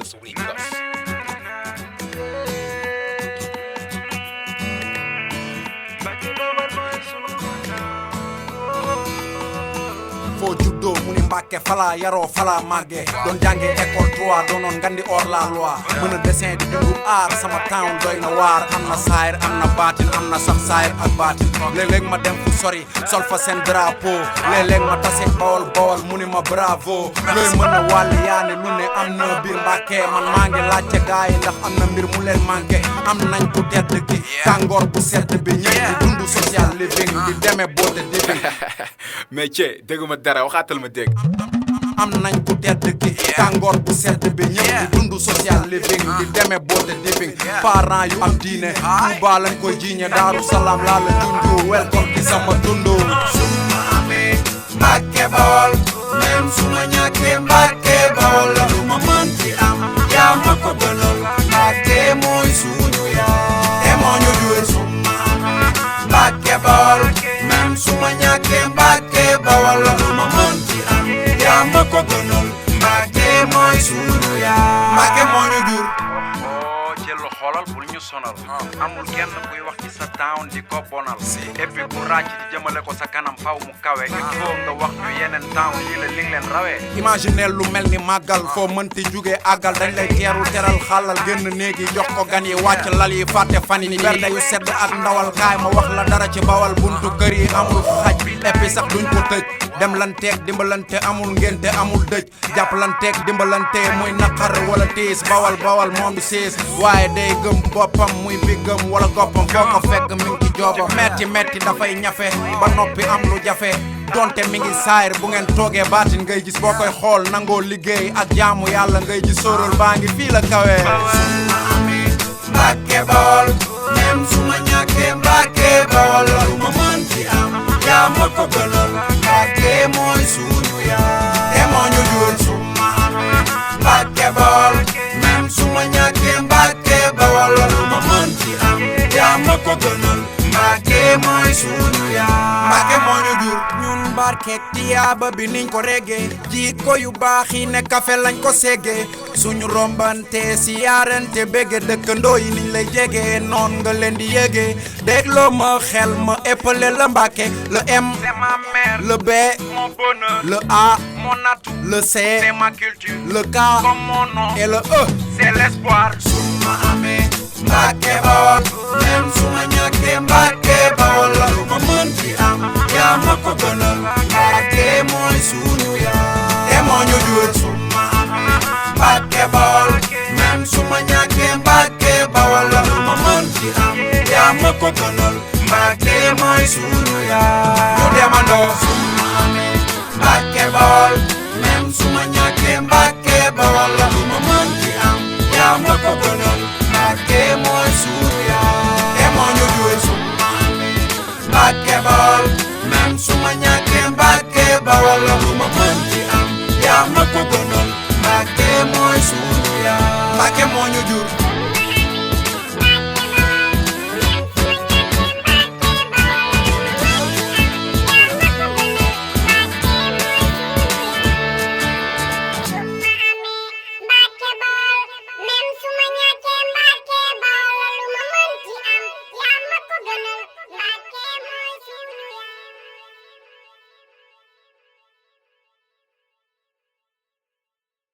Los Únicos. fo juddo muni Mbàkke fala yaro fala magge don jange école 3 donon gandi hors la loi mën dessin di dundu art sama town doyna waar amna saayir amna batin amna sax saayir ak batin léeg-léeg ma dem fu sori sol fa sen drapeau léeg-léeg ma tassé bawol bawol muni ma bravo loy mën a wàll yaane lu ne am na biir Mbàkke man maa ngi laajte gaay ndax am na mbir mu leen manqué am nañ ku tedd gi tàngoor bu sedd bi ñëpp di dundu social living di demee boote living mais cee dégguma dara waxaatal ma dégg am nañ ku tedd gi tàngoor bu sedd bi ñëpp di dundu social living di demee boote living parents yu am diine Tuuba lañ koy jiiñe Daaru Salaam laa la dundu welcome ci sama dundu suma amee Mbàkke Bawol même suma ñàkkee Mbàkke Bawol lu ma mën ci am yaa ma ko gënal Mbàkke mooy suñu yaa te moo ñu jur suma amee Mbàkke Bawol même suma ñàkkee Mbàkke Bawol lu ma mën ci am yaa ma ko gënal Mbàkke mooy suñu yaa Mbàkke moo ñu jur jël xoolal bul ñu sonal amul kenn kuy wax ci sa town di ko bonal et puis bu ràcc di jëmale ko sa kanam faw mu kawe il faut nga wax ñu yeneen town yi la li nga leen rawee imaginez lu mel ni màggal foo mënti jugee àggal dañ lay teeru teral xalal génn néegi jox ko gan yi wàcc lal yi fàtte fan yi berde yu sedd ak ndawal kaay ma wax la dara ci bawal buntu kër yi amul xaj et puis sax duñ ko tëj dem lanteeg dimbalante amul ngénte amul dëj jàppalanteeg dimbalante muy naqar wala tiis bawal bawal moom du siis waaye day gëm boppam muy bi gëm wala goppam foo ko fekk mi ngi ci jooba metti metti dafay ñafe ba noppi am lu jafe donte mi ngi saayir bu ngeen toogee baatin ngay gis boo koy xool nangoo liggéey ak jaamu yàlla ngay gis sóoral baa ngi fii la kawe suma amee Mbàkke Bawol même suma ñàkkee Mbàkke Bawol lu ma mën ci am yaa ma ko gënal Mbàkke mooy suñu yaa te moo ñu jur suma amee Mbàkke Bawol même suma ñàkkee Mbàkke Bawol lu ma mën ci am yaa ma ko gënal Mbàkke mooy suñu yaa Mbàkke moo ñu jur ñun barkeeg tiyaaba bi niñ ko reggee jikko yu baax yi ne kafe lañ ko seggee suñu rombante siyaarante bégge dëkkandoo yi niñ lay jegee noon nga leen di yégee dégloo ma xel ma éppale la Mbàkke le M c'est ma mère le B mon bonheur le A mon atout le C c'est ma culture le K comme mon nom et le E c'est l'espoir suma amee Mbàkke Bawol même suma ñàkkee Mbàkke Bawol lu ma mën ci am yaa ma ko gënal